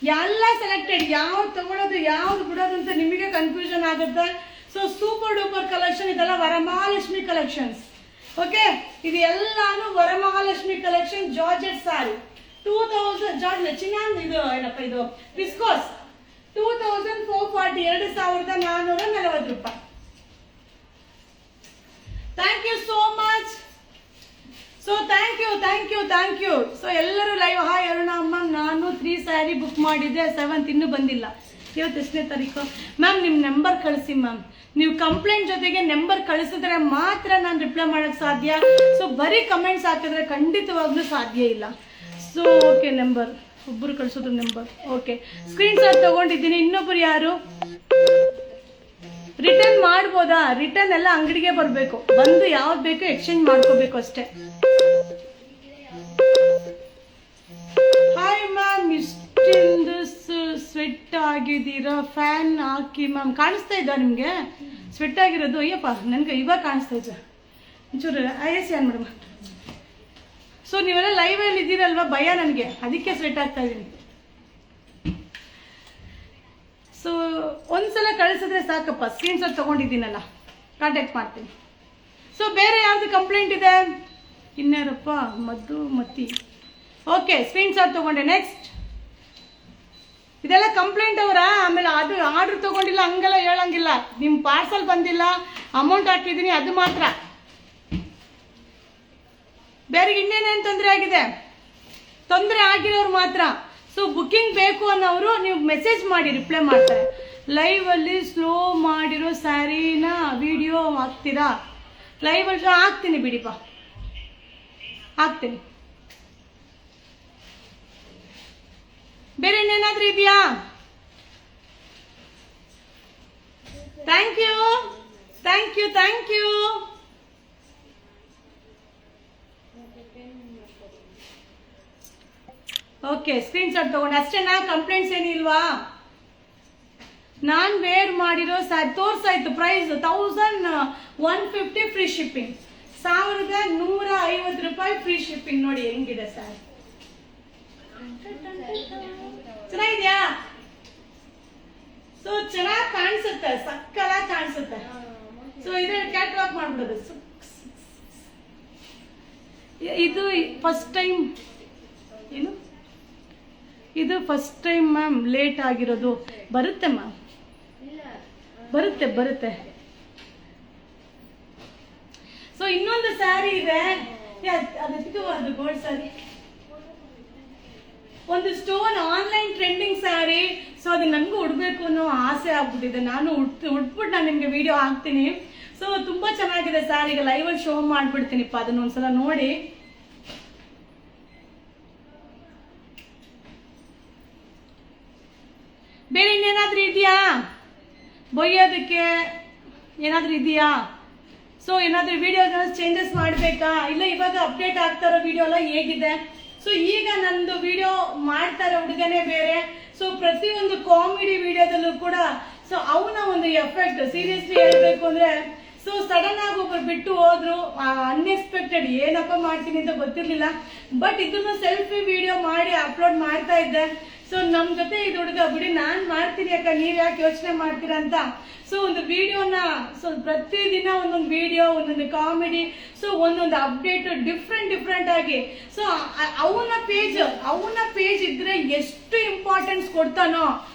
ಎಲ್ಲ ಸೆಲೆಕ್ಟೆಡ್. ಯಾವ್ದು ತಗೊಳ್ಳೋದು ಯಾವ್ದು ಬಿಡೋದು ಅಂತ ನಿಮಗೆ ಕನ್ಫ್ಯೂಷನ್ ಆಗುತ್ತೆ. So super duper collection. ಇದೆಲ್ಲ ವರಮಹಾಲಕ್ಷ್ಮಿ ಕಲೆಕ್ಷನ್ಸ್. ಓಕೆ, ಇದು ಎಲ್ಲಾನು Varamahalakshmi collection. Georgette saree 2000 georgette ಚಿನ್ನ. ಇದು ಏನಪ್ಪ ಇದು ವಿಸ್ಕೋಸ್ 2440 2440 ರೂಪಾಯಿ. Thank you so much. So thank you. So ಎಲ್ಲರೂ ಲೈವ್ ಹಾಯ್ ಅರುಣ ಅಮ್ಮ, ನಾನು 3 ಸ್ಯಾರಿ ಬುಕ್ ಮಾಡಿದ್ದೆ, 7th ಇನ್ನೂ ಬಂದಿಲ್ಲ. ಇವತ್ತು ಎಷ್ಟನೇ ತಾರೀಕು ಮ್ಯಾಮ್? ನಿಮ್ಮ ನಂಬರ್ ಕಳಿಸಿ ಮ್ಯಾಮ್. ನೀವು ಕಂಪ್ಲೇಂಟ್ ಜೊತೆಗೆ ನಂಬರ್ ಕಳಿಸಿದ್ರೆ ಮಾತ್ರ ನಾನು ರಿಪ್ಲೈ ಮಾಡೋಕ್ಕೆ ಸಾಧ್ಯ. ಸೊ ಬರೀ ಕಮೆಂಟ್ಸ್ ಹಾಕಿದ್ರೆ ಖಂಡಿತವಾಗ್ಲೂ ಸಾಧ್ಯ ಇಲ್ಲ. ಸೊ ಓಕೆ, ನಂಬರ್ ಒಬ್ಬರು ಕಳಿಸೋದು ನಂಬರ್. ಓಕೆ, ಸ್ಕ್ರೀನ್ ಶಾಟ್ ತಗೊಂಡಿದ್ದೀನಿ. ಇನ್ನೊಬ್ರು ಯಾರು ರಿಟರ್ನ್ ಮಾಡ್ಬೋದಾ? ರಿಟರ್ನ್ ಎಲ್ಲ ಅಂಗಡಿಗೆ ಬರಬೇಕು, ಬಂದು ಯಾವ್ದು ಬೇಕು ಎಕ್ಸ್ಚೇಂಜ್ ಮಾಡ್ಕೋಬೇಕು ಅಷ್ಟೇ. ಹಾಯ್ ಮ್ಯಾಮ್, ಇಷ್ಟೊಂದು ಸ್ವೆಟ್ ಆಗಿದ್ದೀರಾ? ಫ್ಯಾನ್ ಹಾಕಿ ಮ್ಯಾಮ್. ಕಾಣಿಸ್ತಾ ಇದ್ದ ನಿಮಗೆ ಸ್ವೆಟ್ ಆಗಿರೋದು? ಅಯ್ಯಪ್ಪ, ನನಗೆ ಇವಾಗ ಕಾಣಿಸ್ತಾ ಇದ್ದ. ಒಂಚೂರು ಐಎಸ್ ಆನ್ ಮೇಡಮ್. ಸೊ ನೀವೆಲ್ಲ ಲೈವಲ್ಲಿ ಇದ್ದೀರಲ್ವಾ, ಭಯ ನನಗೆ, ಅದಕ್ಕೆ ಸ್ವೆಟ್ ಆಗ್ತಾ ಇದ್ದೀನಿ. ಸೊ ಒಂದ್ಸಲ ಕಳಿಸಿದ್ರೆ ಸಾಕಪ್ಪ. ಸ್ಕ್ರೀನ್ ಶಾಟ್ ತೊಗೊಂಡಿದ್ದೀನಲ್ಲ, ಕಾಂಟ್ಯಾಕ್ಟ್ ಮಾಡ್ತೀನಿ. ಸೊ ಬೇರೆ ಯಾವ್ದು ಕಂಪ್ಲೇಂಟ್ ಇದೆ? ಇನ್ಯಾರಪ್ಪ, ಮದ್ದು ಮತ್ತಿ. ಓಕೆ, ಸ್ಕ್ರೀನ್ ಶಾಟ್ ತಗೊಂಡೆ. ನೆಕ್ಸ್ಟ್, ಇದೆಲ್ಲ ಕಂಪ್ಲೇಂಟ್ ಅವರ. ಆಮೇಲೆ ಅದು ಆರ್ಡರ್ ತಗೊಂಡಿಲ್ಲ ಹಂಗೆಲ್ಲ ಹೇಳಂಗಿಲ್ಲ. ನಿಮ್ಮ ಪಾರ್ಸಲ್ ಬಂದಿಲ್ಲ, ಅಮೌಂಟ್ ಹಾಕಿದ್ದೀನಿ, ಅದು ಮಾತ್ರ. ಬೇರೆ ಇನ್ನೇನೇನು ತೊಂದರೆ ಆಗಿದೆ? ತೊಂದರೆ ಆಗಿರೋರು ಮಾತ್ರ. ಸೊ ಬುಕ್ಕಿಂಗ್ ಬೇಕು ಅನ್ನೋರು ನೀವು ಮೆಸೇಜ್ ಮಾಡಿ, ರಿಪ್ಲೈ ಮಾಡ್ತಾರೆ. ಲೈವಲ್ಲಿ ಸ್ಲೋ ಮಾಡಿರೋ ಸ್ಯಾರಿನ ವಿಡಿಯೋ ಹಾಕ್ತೀರಾ? ಲೈವಲ್ಲಿ ಹಾಕ್ತೀನಿ ಬಿಡಿಪ್ಪ, ಹಾಕ್ತೀನಿ. ಬೇರೆ ಇನ್ನೇನಾದ್ರೂ ಇದೆಯಾ? Thank you, thank you, thank you. Okay, screenshot ತಗೊಂಡು ಅಷ್ಟೇನಾ? ಕಂಪ್ಲೇಂಟ್ಸ್ ಏನಿಲ್ವಾ? ನಾನು ವೇರ್ ಮಾಡಿರೋ ತೋರ್ಸಾಯ್ತು. ಪ್ರೈಸ್ 1150 ಫ್ರೀ ಶಿಪ್ಪಿಂಗ್, 1150 ರೂಪಾಯಿ ಫ್ರೀ ಶಿಪ್ಪಿಂಗ್. ನೋಡಿ ಹೆಂಗಿದೆ ಸರ್, ಚೆನ್ನಾಗಿದ್ಯಾ? ಸೊ ಚೆನ್ನಾಗಿ ಕಾಣಿಸುತ್ತೆ, ಸಕ್ಕಲಾಗಿ ಕಾಣಿಸುತ್ತೆ. ಸೊ ಇದ್ರಲ್ಲಿ ಕ್ಯಾಟ್ಲಾಗ್ ಮಾಡ್ಬಿಡೋದು. ಇದು ಫಸ್ಟ್ ಟೈಮ್, ಏನು ಇದು ಫಸ್ಟ್ ಟೈಮ್ ಮ್ಯಾಮ್ ಲೇಟ್ ಆಗಿರೋದು. ಬರುತ್ತೆ ಮ್ಯಾಮ್, ಬರುತ್ತೆ. ಸೊ ಇನ್ನೊಂದು ಸ್ಯಾರಿ ಇದೆ, ಅದು ಗೋಲ್ಡ್ ಸ್ಯಾರಿ, ಒಂದು stone online trending sari. So ಅದು ನನಗೂ ಉಡ್ಬೇಕು ಅನ್ನೋ ಆಸೆ ಆಗ್ಬಿಟ್ಟಿದೆ. ನಾನು ಉಟ್ಬಿಟ್ಟು ನಾನು ನಿಮ್ಗೆ ವಿಡಿಯೋ ಹಾಕ್ತೀನಿ. ಸೊ ತುಂಬಾ ಚೆನ್ನಾಗಿದೆ ಸ್ಯಾರಿಗೆ. ಲೈವಲ್ಲಿ ಶೋ ಮಾಡ್ಬಿಡ್ತೀನಿಪ್ಪ, ಅದನ್ನ ಒಂದ್ಸಲ ನೋಡಿ. ಬೇರೆ ಇನ್ನೇನಾದ್ರೂ ಇದೆಯಾ ಬೊಯ್ಯೋದಕ್ಕೆ? ಏನಾದ್ರೂ ಇದೆಯಾ? ಸೊ ಏನಾದ್ರೂ ವಿಡಿಯೋ ಚೇಂಜಸ್ ಮಾಡಬೇಕಾ? ಇಲ್ಲ ಇವಾಗ ಅಪ್ಡೇಟ್ ಆಗ್ತಾ ಇರೋ ವಿಡಿಯೋ ಎಲ್ಲ ಹೇಗಿದೆ? ಸೊ ಈಗ ನಂದು ವಿಡಿಯೋ ಮಾಡ್ತಾ ಇರೋ ಹುಡುಗನೇ ಬೇರೆ. ಸೊ ಪ್ರತಿಯೊಂದು ಕಾಮಿಡಿ ವಿಡಿಯೋದಲ್ಲೂ ಕೂಡ ಸೊ ಅವನ ಒಂದು ಎಫೆಕ್ಟ್, ಸೀರಿಯಸ್ಲಿ ಹೇಳ್ಬೇಕು ಅಂದ್ರೆ, ಸೊ ಸಡನ್ ಆಗಿ ಒಬ್ಬರು ಬಿಟ್ಟು ಹೋದ್ರು, ಅನ್ಎಕ್ಸ್ಪೆಕ್ಟೆಡ್. ಏನಪ್ಪ ಮಾಡ್ತೀನಿ ಅಂತ ಗೊತ್ತಿರ್ಲಿಲ್ಲ. ಬಟ್ ಇದನ್ನು ಸೆಲ್ಫಿ ವಿಡಿಯೋ ಮಾಡಿ ಅಪ್ಲೋಡ್ ಮಾಡ್ತಾ ಇದ್ದೆ. ಸೊ ನಮ್ ಜೊತೆ ಇದು ಹುಡುಗ, ಬಿಡಿ ನಾನ್ ಮಾಡ್ತೀನಿ ಅಕ್ಕ, ನೀವ್ ಯಾಕೆ ಯೋಚನೆ ಮಾಡ್ತೀರಾ ಅಂತ. ಸೊ ಒಂದು ವಿಡಿಯೋನ, ಸೊ ಪ್ರತಿದಿನ ಒಂದೊಂದು ವಿಡಿಯೋ, ಒಂದೊಂದು ಕಾಮಿಡಿ, ಸೊ ಒಂದೊಂದು ಅಪ್ಡೇಟ್ ಡಿಫ್ರೆಂಟ್ ಆಗಿ. ಸೊ ಅವನ ಪೇಜ್ ಇದ್ರೆ ಎಷ್ಟು ಇಂಪಾರ್ಟೆನ್ಸ್ ಕೊಡ್ತಾನೋ,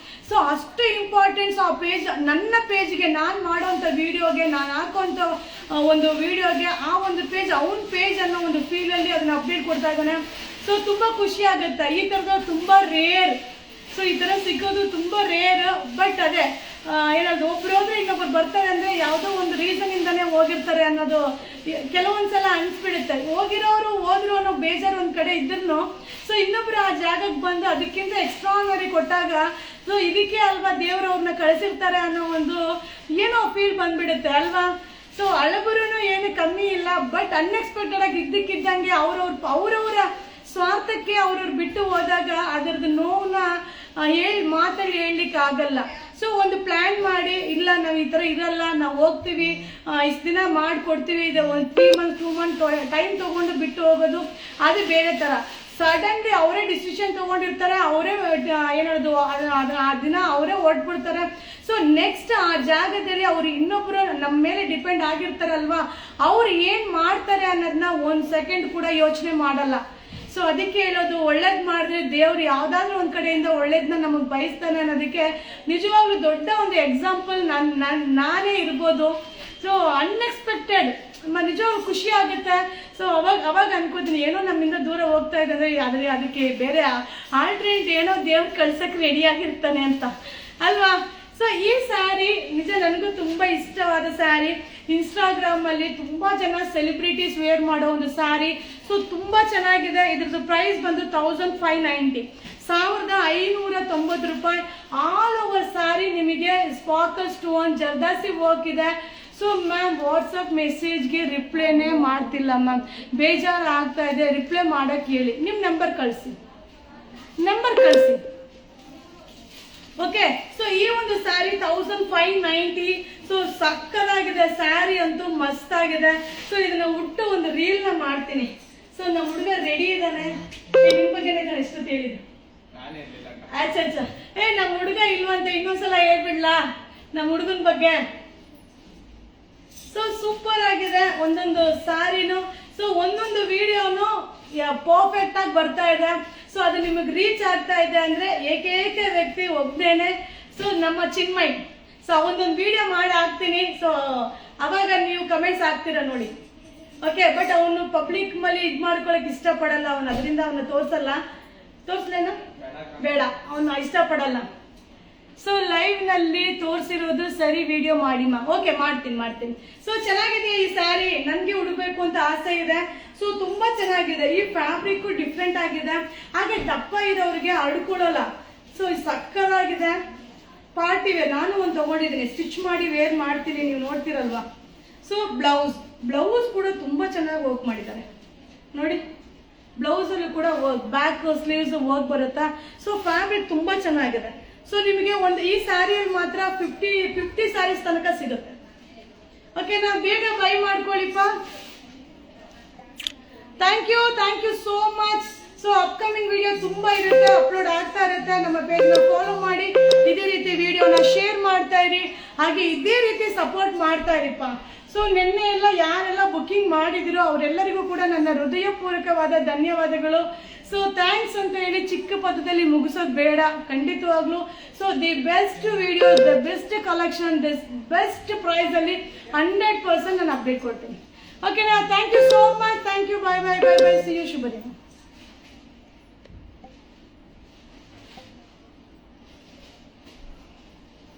ಸೊ ಅಷ್ಟು ಇಂಪಾರ್ಟೆನ್ಸ್ ಆ ಪೇಜ್, ನನ್ನ ಪೇಜ್ಗೆ, ನಾನು ಮಾಡೋಂಥ ವಿಡಿಯೋಗೆ, ನಾನು ಹಾಕೋಂಥ ಒಂದು ವಿಡಿಯೋಗೆ ಆ ಒಂದು ಪೇಜ್, ಅವನ ಪೇಜ್ ಅನ್ನೋ ಒಂದು ಫೀಲಲ್ಲಿ ಅದನ್ನ ಅಪ್ಡೇಟ್ ಕೊಡ್ತಾ ಇದ್ದಾನೆ. ಸೊ ತುಂಬಾ ಖುಷಿ ಆಗುತ್ತೆ. ಈ ಥರದ ತುಂಬಾ ರೇರ್. ಸೊ ಈ ಥರ ಸಿಗೋದು ತುಂಬಾ ರೇರ್. ಬಟ್ ಅದೇ ಏನಾದ್ರು ಒಬ್ರು ಹೋದ್ರೆ ಇನ್ನೊಬ್ರು ಬರ್ತಾರೆ ಅಂದ್ರೆ ಯಾವುದೋ ಒಂದು ರೀಸನ್ ಇಂದಾನೆ ಹೋಗಿರ್ತಾರೆ ಅನ್ನೋದು ಕೆಲವೊಂದ್ಸಲ ಅನ್ಸ್ಬಿಡುತ್ತೆ. ಹೋಗಿರೋರು ಹೋದ್ರು ಅನ್ನೋ ಬೇಜಾರು ಒಂದ್ ಕಡೆ ಇದ್ರು, ಸೊ ಇನ್ನೊಬ್ರು ಆ ಜಾಗಕ್ಕೆ ಬಂದು ಅದಕ್ಕಿಂತ ಎಕ್ಸ್ಟ್ರಾನರಿ ಕೊಟ್ಟಾಗ, ಸೊ ಇದಕ್ಕೆ ಅಲ್ವಾ ದೇವ್ರವ್ರನ್ನ ಕಳಿಸಿರ್ತಾರೆ ಅನ್ನೋ ಒಂದು ಏನೋ ಫೀಲ್ ಬಂದ್ಬಿಡುತ್ತೆ ಅಲ್ವಾ. ಸೊ ಹಳಬರು ಏನು ಕಮ್ಮಿ ಇಲ್ಲ. ಬಟ್ ಅನ್ಎಕ್ಸ್ಪೆಕ್ಟೆಡ್ ಆಗಿ ಇದ್ದಕ್ಕಿದ್ದಂಗೆ ಅವ್ರವ್ರ ಸ್ವಾರ್ಥಕ್ಕೆ ಅವ್ರವ್ರು ಬಿಟ್ಟು ಹೋದಾಗ ಅದರದ್ದು ನೋವನ್ನ ಮಾತಲ್ಲಿ ಹೇಳಲಿಕ್ಕೆ ಆಗಲ್ಲ. ಸೊ ಒಂದು ಪ್ಲಾನ್ ಮಾಡಿ, ಇಲ್ಲ ನಾವು ಈ ಥರ ಇರಲ್ಲ, ನಾವು ಹೋಗ್ತೀವಿ, ಇಷ್ಟು ದಿನ ಮಾಡಿಕೊಡ್ತೀವಿ, ಇದು ಒಂದು 3 months 2 months ಟೈಮ್ ತೊಗೊಂಡು ಬಿಟ್ಟು ಹೋಗೋದು, ಅದು ಬೇರೆ ಥರ. ಸಡನ್ಲಿ ಅವರೇ ಡಿಸಿಷನ್ ತೊಗೊಂಡಿರ್ತಾರೆ, ಅವರೇ ಏನದು ಆ ದಿನ ಅವರೇ ಹೊರಟ್ಬಿಡ್ತಾರೆ. ಸೊ ನೆಕ್ಸ್ಟ್ ಆ ಜಾಗದಲ್ಲಿ ಅವ್ರು ಇನ್ನೊಬ್ರು ನಮ್ಮ ಮೇಲೆ ಡಿಪೆಂಡ್ ಆಗಿರ್ತಾರಲ್ವಾ, ಅವ್ರು ಏನು ಮಾಡ್ತಾರೆ ಅನ್ನೋದನ್ನ 1 ಸೆಕೆಂಡ್ ಕೂಡ ಯೋಚನೆ ಮಾಡಲ್ಲ. ಸೊ ಅದಕ್ಕೆ ಹೇಳೋದು, ಒಳ್ಳೇದ್ ಮಾಡಿದ್ರೆ ದೇವ್ರು ಯಾವ್ದಾದ್ರು ಒಂದ್ ಕಡೆಯಿಂದ ಒಳ್ಳೇದನ್ನ ನಮಗ್ ಬಯಸ್ತಾನೆ ಅನ್ನೋದಕ್ಕೆ ನಿಜವಾಗ್ಲೂ ದೊಡ್ಡ ಒಂದು ಎಕ್ಸಾಂಪಲ್ ನಾನೇ ಇರ್ಬೋದು. ಸೊ ಅನ್ಎಕ್ಸ್ಪೆಕ್ಟೆಡ್, ನಿಜವಾಗ್ಲೂ ಖುಷಿ ಆಗುತ್ತೆ. ಸೊ ಅವಾಗ ಅನ್ಕೋತೀನಿ, ಏನೋ ನಮ್ಮಿಂದ ದೂರ ಹೋಗ್ತಾ ಇದ್ದಾರೆ, ಆದ್ರೆ ಅದಕ್ಕೆ ಬೇರೆ ಆಲ್ಟರ್ನೇಟ್ ಏನೋ ದೇವ್ರು ಕಳ್ಸಕ್ ರೆಡಿ ಆಗಿರ್ತಾನೆ ಅಂತ ಅಲ್ವಾ. ಸೊ ಈ ಸ್ಯಾರಿ ನಿಜ ನನಗೂ ತುಂಬಾ ಇಷ್ಟವಾದ ಸ್ಯಾರಿ. ಇನ್ಸ್ಟಾಗ್ರಾಮ್ ಅಲ್ಲಿ ತುಂಬಾ ಜನ ಸೆಲೆಬ್ರಿಟೀಸ್ ವೇರ್ ಮಾಡೋ ಒಂದು ಸ್ಯಾರಿ. ಸೊ ತುಂಬಾ ಚೆನ್ನಾಗಿದೆ. ಇದ್ರದ್ದು ಪ್ರೈಸ್ ಬಂದು 1590, 1590 ರೂಪಾಯಿ. ಆಲ್ ಓವರ್ ಸ್ಯಾರಿ ನಿಮಗೆ ಸ್ಪಾರ್ಕಲ್ ಸ್ಟೋನ್ ಜರ್ದಾಸಿ ವರ್ಕ್ ಇದೆ. ಸೊ ಮ್ಯಾಮ್ ವಾಟ್ಸಪ್ ಮೆಸೇಜ್ಗೆ ರಿಪ್ಲೈನೇ ಮಾಡ್ತಿಲ್ಲ ಮ್ಯಾಮ್, ಬೇಜಾರು ಆಗ್ತಾ ಇದೆ, ರಿಪ್ಲೈ ಮಾಡಕ್ ಹೇಳಿ. ನಿಮ್ಮ ನಂಬರ್ ಕಳಿಸಿ. ಓಕೆ. ಸೊ ಈ ಒಂದು ಸ್ಯಾರಿ 1590. ಸೊ ಸಕ್ಕದಾಗಿದೆ ಸ್ಯಾರಿ, ಅಂತೂ ಮಸ್ತ್ ಆಗಿದೆ. ಸೊ ಇದನ್ನ ಉಟ್ಟು ಒಂದು ರೀಲ್ ನ ಮಾಡ್ತೀನಿ. ಸೊ ನಮ್ಮ ಹುಡುಗ ರೆಡಿ ಇದ್ದಾನೆ. ನಿಮ್ ಬಗ್ಗೆ ಎಷ್ಟು ಹೇಳಿದ್ರು? ಅಚ್ಚ ನಮ್ಮ ಹುಡುಗ ಇಲ್ವಂತ ಇನ್ನೊಂದ್ಸಲ ಹೇಳ್ಬಿಡ್ಲಾ ನಮ್ಮ ಹುಡುಗನ ಬಗ್ಗೆ. ಸೊ ಸೂಪರ್ ಆಗಿದೆ ಒಂದೊಂದು ಸ್ಯಾರಿನು. ಸೊ ಒಂದೊಂದು ವಿಡಿಯೋನು ಪರ್ಫೆಕ್ಟ್ ಆಗಿ ಬರ್ತಾ ಇದೆ. ಸೊ ಅದು ನಿಮಗೆ ರೀಚ್ ಆಗ್ತಾ ಇದೆ ಅಂದ್ರೆ ಏಕೈಕ ವ್ಯಕ್ತಿ ಒಬ್ಬನೇನೆ, ಸೊ ನಮ್ಮ ಚಿನ್ಮಯ್. ಸೊ ಒಂದೊಂದು ವಿಡಿಯೋ ಮಾಡಿ ಹಾಕ್ತೀನಿ. ಸೊ ಅವಾಗ ನೀವು ಕಮೆಂಟ್ಸ್ ಹಾಕ್ತೀರಾ ನೋಡಿ. ಓಕೆ, ಬಟ್ ಅವನು ಪಬ್ಲಿಕ್ ಮಲ್ಲಿ ಇದ್ ಮಾಡ್ಕೊಳಕ್ ಇಷ್ಟಪಡಲ್ಲ. ಅವನು ಅದರಿಂದ ಅವನು ತೋರ್ಸ್ಲೇನ ಬೇಡ, ಅವನು ಇಷ್ಟಪಡಲ್ಲ. ಸೊ ಲೈವ್ ನಲ್ಲಿ ತೋರಿಸಿರೋದು ಸರಿ, ವಿಡಿಯೋ ಮಾಡಿ ಓಕೆ, ಮಾಡ್ತೀನಿ. ಸೊ ಚೆನ್ನಾಗಿದೆ ಈ ಸ್ಯಾರಿ, ನನ್ಗೆ ಉಡಬೇಕು ಅಂತ ಆಸೆ ಇದೆ. ಸೊ ತುಂಬಾ ಚೆನ್ನಾಗಿದೆ. ಈ ಫ್ಯಾಬ್ರಿಕ್ ಡಿಫ್ರೆಂಟ್ ಆಗಿದೆ. ಹಾಗೆ ದಪ್ಪ ಇರೋರಿಗೆ ಅಡ್ಕೊಡಲ್ಲ. ಸೊ ಸಕ್ಕದಾಗಿದೆ. ಪಾರ್ಟಿ ವೇರ್ ನಾನು ಒಂದು ತಗೊಂಡಿದ್ದೀನಿ, ಸ್ಟಿಚ್ ಮಾಡಿ ವೇರ್ ಮಾಡ್ತೀನಿ, ನೀವು ನೋಡ್ತಿರಲ್ವಾ. ಸೊ ಬ್ಲೌಸ್ ಕೂಡ ತುಂಬಾ ಚೆನ್ನಾಗಿ ವರ್ಕ್ ಮಾಡಿದ್ದಾರೆ ನೋಡಿ. ಬ್ಲೌಸ್ ಅಲ್ಲೂ ಕೂಡ ವರ್ಕ್, ಬ್ಯಾಕ್ ಸ್ಲೀವ್ಸ್ ವರ್ಕ್ ಬರುತ್ತಾ. ಸೊ ಫ್ಯಾಬ್ರಿಕ್ ತುಂಬಾ ಚೆನ್ನಾಗಿದೆ. ಸೊ ನಿಮಗೆ ಒಂದು ಈ ಸ್ಯಾರಿಯಲ್ಲಿ ಮಾತ್ರ 50 ಸ್ಯಾರೀಸ್ ತನಕ ಸಿಗುತ್ತೆ. ಓಕೆನಾ, ಬೇಗ ಬೈ ಮಾಡ್ಕೊಳ್ಳಿಪ್ಪ. Thank you so much. So upcoming video ತುಂಬಾ ಇರುತ್ತೆ, ಅಪ್ಲೋಡ್ ಆಗ್ತಾ ಇರುತ್ತೆ. ನಮ್ಮ ಪೇಜ್ನ ಫಾಲೋ ಮಾಡಿ, ಇದೇ ರೀತಿ ವಿಡಿಯೋನ ಶೇರ್ ಮಾಡ್ತಾ ಇರಿ, ಹಾಗೆ ಇದೇ ರೀತಿ ಸಪೋರ್ಟ್ ಮಾಡ್ತಾ ಇರಿಪ್ಪ. ಸೊ ನಿನ್ನೆ ಎಲ್ಲ ಯಾರೆಲ್ಲ ಬುಕ್ಕಿಂಗ್ ಮಾಡಿದಿರೋ ಅವರೆಲ್ಲರಿಗೂ ಕೂಡ ನನ್ನ ಹೃದಯಪೂರ್ವಕವಾದ ಧನ್ಯವಾದಗಳು. ಸೊ ಥ್ಯಾಂಕ್ಸ್ ಅಂತ ಹೇಳಿ ಚಿಕ್ಕ ಪದದಲ್ಲಿ ಮುಗಿಸೋದು ಬೇಡ, ಖಂಡಿತವಾಗ್ಲು. So the best video, the best collection, the best price ಅಲ್ಲಿ 100% ನಾನು ಅಪ್ಡೇಟ್ ಕೊಡ್ತೀನಿ. ಓಕೆನಾ, thank you so much. Thank you. Bye. See you. ಶುಭ ದಿನ.